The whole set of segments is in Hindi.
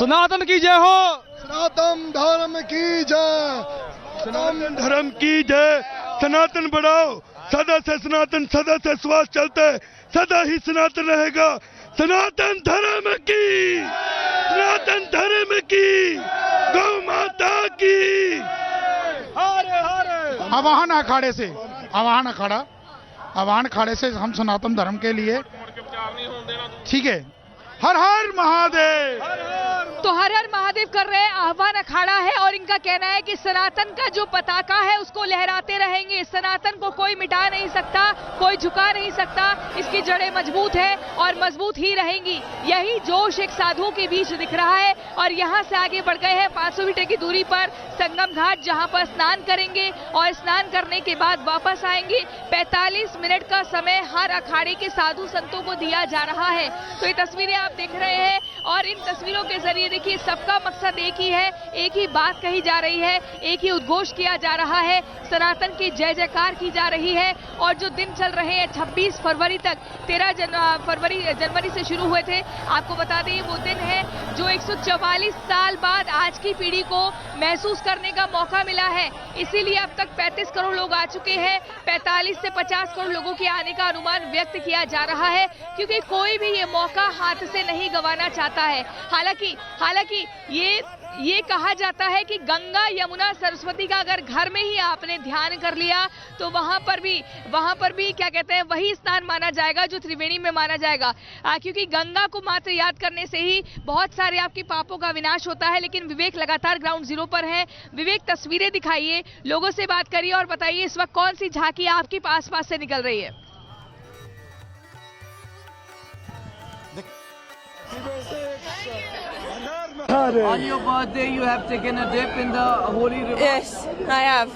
सनातन की जय हो। सनातन धर्म की जय। सनातन धर्म की जय। सनातन बढ़ाओ, सदा से सनातन, सदा से श्वास चलता है, सदा ही सनातन रहेगा। सनातन धर्म की, सनातन धर्म की, गौ माता की। हरे हरे। आवाहन अखाड़े से हम सनातन धर्म के लिए, ठीक है। हर हर महादेव। तो हर हर महादेव कर रहे हैं, आह्वान अखाड़ा है और इनका कहना है कि सनातन का जो पताका है उसको लहराते रहेंगे। सनातन को कोई मिटा नहीं सकता, कोई झुका नहीं सकता, इसकी जड़ें मजबूत है और मजबूत ही रहेंगी। यही जोश एक साधुओं के बीच दिख रहा है और यहाँ से आगे बढ़ गए हैं 500 मीटर की दूरी पर संगम घाट, जहाँ पर स्नान करेंगे और स्नान करने के बाद वापस आएंगे। 45 मिनट का समय हर अखाड़े के साधु संतों को दिया जा रहा है। तो ये तस्वीरें आप देख रहे हैं और इन तस्वीरों के जरिए देखिए सबका मकसद एक ही है, एक ही बात कही जा रही है, एक ही उद्घोष किया जा रहा है, सनातन की जय जयकार की जा रही है। और जो दिन चल रहे हैं 26 फरवरी तक, 13 जनवरी से शुरू हुए थे, आपको बता दें वो दिन है जो 144 साल बाद आज की पीढ़ी को महसूस करने का मौका मिला है। इसीलिए अब तक 35 करोड़ लोग आ चुके हैं। 45 से 50 करोड़ लोगों के आने का अनुमान व्यक्त किया जा रहा है, क्योंकि कोई भी ये मौका हाथ से नहीं गंवाना चाहता है। हालांकि ये कहा जाता है कि गंगा यमुना सरस्वती का अगर घर में ही आपने ध्यान कर लिया तो वहां पर भी क्या कहते हैं, वही स्नान माना जाएगा जो त्रिवेणी में माना जाएगा। क्योंकि गंगा को मात्र याद करने से ही बहुत सारे आपके पापों का विनाश होता है। लेकिन विवेक लगातार ग्राउंड जीरो पर है। विवेक, तस्वीरें दिखाइए, लोगों से बात करिए और बताइए इस वक्त कौन सी झांकी आपके पास से निकल रही है। On your birthday, you have taken a dip in the holy river. Yes, I have.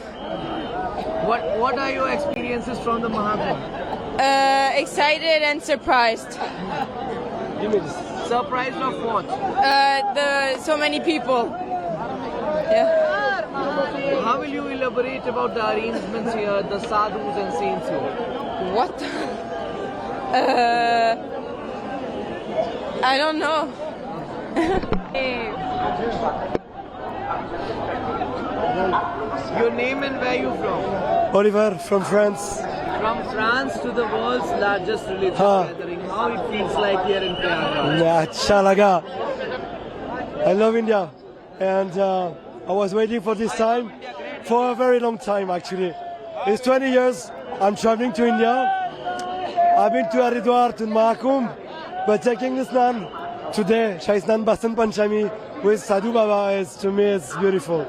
What are your experiences from the Mahakumbh? Excited and surprised. Surprised of what? So many people. Yeah. How will you elaborate about the arrangements here, the sadhus and saints here? What? I don't know. Your name and where you from? Oliver from France. From France to the world's largest religious gathering. How it feels like here in Prayagraj? अच्छा लगा. I love India and I was waiting for this time for a very long time actually. It's 20 years I'm traveling to India. I've been to Haridwar, to Mahakumbh, but taking this Snan today, Shai Snan Basant Panchami with Sadhu Baba is to me is beautiful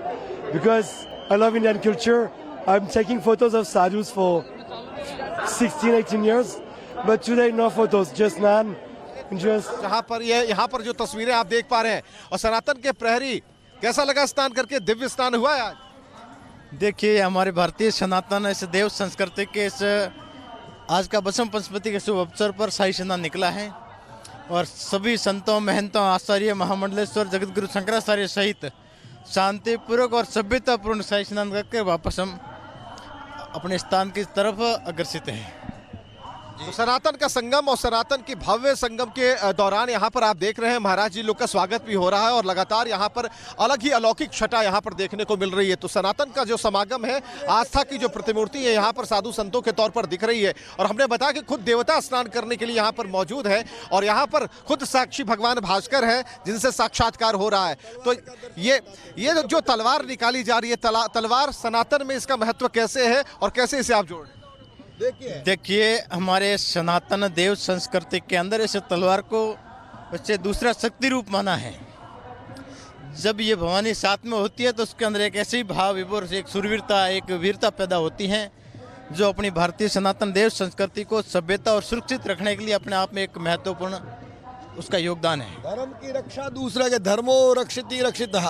because I love Indian culture. I'm taking photos of sadhus for 16-18 years, but today no photos, just Snan. यहाँ पर जो तस्वीरें आप देख पा रहे हैं और सनातन के प्रहरी, कैसा लगा स्नान करके? दिव्य स्नान हुआ है आज? देखिए, हमारे भारतीय सनातन इस देव संस्कृति के इस आज का बसंत पंचमी के शुभ अवसर पर शाही स्नान निकला है और सभी संतों, महंतों, आचार्य, महामंडलेश्वर, जगतगुरु शंकराचार्य सहित शांतिपूर्वक और सभ्यतापूर्ण शाही स्नान करके वापस हम अपने स्थान की तरफ अग्रसित हैं। तो सनातन का संगम और सनातन की भव्य संगम के दौरान यहाँ पर आप देख रहे हैं महाराज जी लोग का स्वागत भी हो रहा है और लगातार यहाँ पर अलग ही अलौकिक छटा यहाँ पर देखने को मिल रही है। तो सनातन का जो समागम है, आस्था की जो प्रतिमूर्ति है यहाँ पर साधु संतों के तौर पर दिख रही है और हमने बताया कि खुद देवता स्नान करने के लिए यहाँ पर मौजूद है और यहाँ पर खुद साक्षी भगवान भास्कर है जिनसे साक्षात्कार हो रहा है। तो ये जो तलवार निकाली जा रही है, तलवार सनातन में इसका महत्व कैसे है और कैसे इसे आप जोड़? देखिए, हमारे सनातन देव संस्कृति के अंदर इस तलवार को उससे दूसरा शक्ति रूप माना है। जब ये भवानी साथ में होती है तो उसके अंदर एक ऐसी भाव विभोर, एक सुरवीरता, एक वीरता पैदा होती है जो अपनी भारतीय सनातन देव संस्कृति को सभ्यता और सुरक्षित रखने के लिए अपने आप में एक महत्वपूर्ण उसका योगदान है। धर्म की रक्षा दूसरे के धर्मो रक्षति रक्षितः।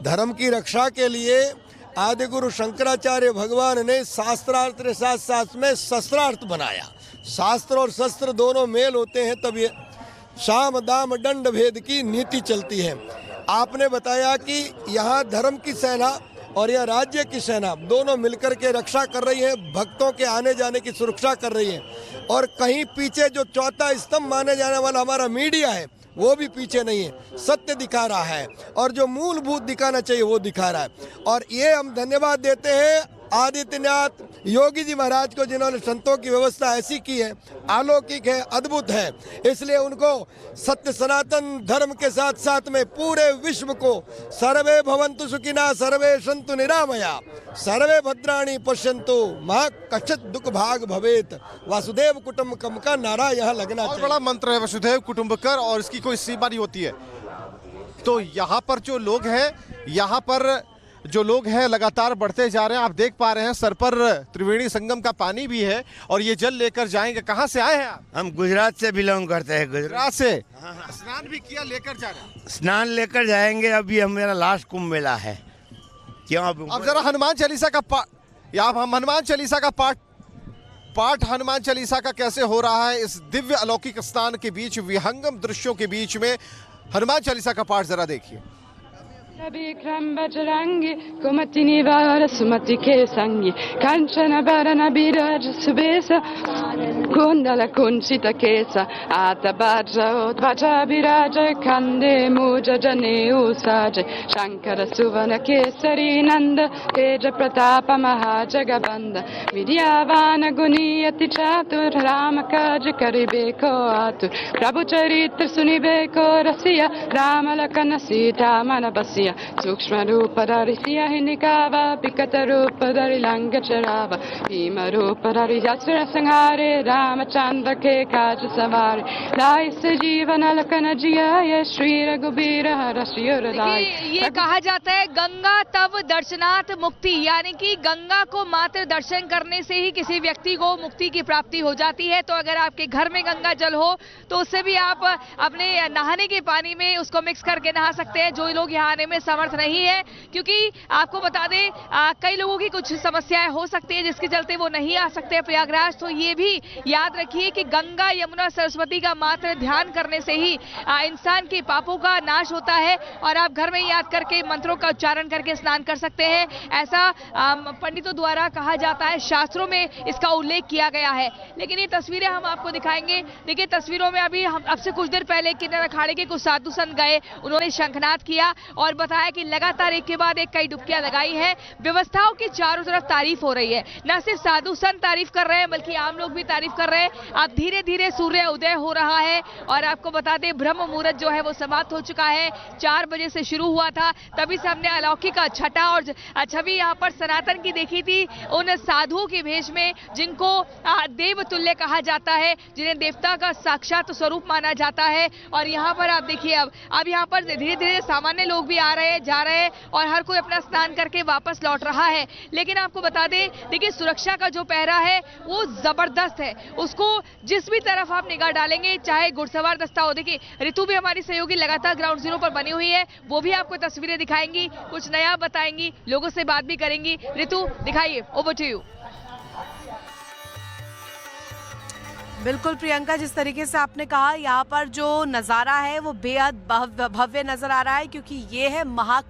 धर्म की रक्षा के लिए आदि गुरु शंकराचार्य भगवान ने शास्त्रार्थ के साथ साथ में शस्त्रार्थ बनाया। शास्त्र और शस्त्र दोनों मेल होते हैं तब ये साम दाम दंड भेद की नीति चलती है। आपने बताया कि यहाँ धर्म की सेना और यह राज्य की सेना दोनों मिलकर के रक्षा कर रही है, भक्तों के आने जाने की सुरक्षा कर रही है और कहीं पीछे जो चौथा स्तंभ माने जाने वाला हमारा मीडिया है वो भी पीछे नहीं है, सत्य दिखा रहा है और जो मूलभूत दिखाना चाहिए वो दिखा रहा है। और ये हम धन्यवाद देते हैं आदित्यनाथ योगी जी महाराज को, जिन्होंने संतों की व्यवस्था ऐसी की है, अलौकिक है, अद्भुत है। इसलिए उनको सत्य सनातन धर्म के साथ साथ में पूरे विश्व को सर्वे भवन्तु सुखिनः सर्वे सन्तु निरामया सर्वे भद्राणि पश्यन्तु मा कश्चित् दुख भाग भवेत वासुदेव कुटुम्बकम का नारा यहाँ लगना बहुत चाहिए। बड़ा मंत्र है वसुधैव कुटुंबकम, और इसकी कोई सीमा नहीं होती है। तो यहाँ पर जो लोग हैं, यहाँ पर जो लोग हैं लगातार बढ़ते जा रहे हैं। आप देख पा रहे हैं सर पर त्रिवेणी संगम का पानी भी है और ये जल लेकर जाएंगे। कहाँ से आए हैं आप? हम गुजरात से बिलोंग करते हैं। गुजरात से। स्नान भी किया, लेकर जा रहे हैं? स्नान लेकर जाएंगे। अभी हम मेरा लास्ट कुंभ मेला है। क्यों अब जरा हनुमान चालीसा का हनुमान चालीसा का पाठ हनुमान चालीसा का कैसे हो रहा है इस दिव्य अलौकिक स्थान के बीच, विहंगम दृश्यों के बीच में हनुमान चालीसा का पाठ जरा देखिए। विक्रम बजरंगी कुमति निवार सुमति के संगी कंचन बरन बिराज सुबेस कुंडल कुंचित केस आत ध्वज विराज खंडे मूज जनेऊ साज शंकर सुवन केसरी नंद तेज प्रताप महाजगबंद विद्यावान गुणियति चातुर राम काज करिबे को आतुर प्रभु चरित्र सुनिबे को रसिया राम लखन सीता मन बसिया सूक्ष्म रूप धरि सियहि निकावा विकट रूप धरि लंग चरावा भीम रूप धरि असुर संहारे रामचंद्र के काज सवारे लाए जीवन लखन जियाए श्री रघुबीर हरषि उर लाए। ये कहा जाता है गंगा तव दर्शनात् मुक्ति, यानी कि गंगा को मात्र दर्शन करने से ही किसी व्यक्ति को मुक्ति की प्राप्ति हो जाती है। तो अगर आपके घर में गंगा जल हो तो उससे भी आप अपने नहाने के पानी में उसको मिक्स करके नहा सकते हैं। जो लोग यहाँ आने में समर्थ नहीं है, क्योंकि आपको बता दें कई लोगों की कुछ समस्याएं हो सकती है जिसके चलते वो नहीं आ सकते प्रयागराज। तो ये भी याद रखिए कि गंगा यमुना सरस्वती का मात्र ध्यान करने से ही इंसान के पापों का नाश होता है और आप घर में याद करके मंत्रों का उच्चारण करके स्नान कर सकते हैं। ऐसा पंडितों द्वारा कहा जाता है, शास्त्रों में इसका उल्लेख किया गया है। लेकिन ये तस्वीरें हम आपको दिखाएंगे। देखिए तस्वीरों में अभी हम अब से कुछ देर पहले किन्नर अखाड़े के कुछ साधु संत गए, उन्होंने शंखनाद किया और बताया कि लगातार एक के बाद एक कई डुबकियां लगाई है। व्यवस्थाओं की चारों तरफ तारीफ हो रही है। न सिर्फ साधु संत तारीफ कर रहे हैं बल्कि आम लोग भी तारीफ कर रहे हैं। अब धीरे धीरे सूर्य उदय हो रहा है और आपको बता दें ब्रह्म मुहूर्त जो है वो समाप्त हो चुका है। 4 बजे से शुरू हुआ था, तभी से हमने अलौकिक छटा और छवि यहाँ पर सनातन की देखी थी, उन साधुओं के भेष में जिनको देव तुल्य कहा जाता है, जिन्हें देवता का साक्षात स्वरूप माना जाता है। और यहाँ पर आप देखिए अब यहाँ पर धीरे धीरे सामान्य लोग भी आ रहे हैं, जा रहे हैं और हर कोई अपना स्नान करके वापस लौट रहा है। लेकिन आपको बता दें, देखिए सुरक्षा का जो पहरा है वो जबरदस्त है। उसको जिस भी तरफ आप निगाह डालेंगे, चाहे घुड़सवार दस्ता हो, देखिए ऋतु भी हमारी सहयोगी लगातार ग्राउंड जीरो पर बनी हुई है, वो भी आपको तस्वीरें दिखाएंगी, कुछ नया बताएंगी, लोगों से बात भी करेंगी। ऋतु दिखाइए, ओवर टू यू। बिल्कुल प्रियंका, जिस तरीके से आपने कहा, यहाँ पर जो नज़ारा है वो बेहद भव्य नज़र आ रहा है, क्योंकि ये है महाकुंभ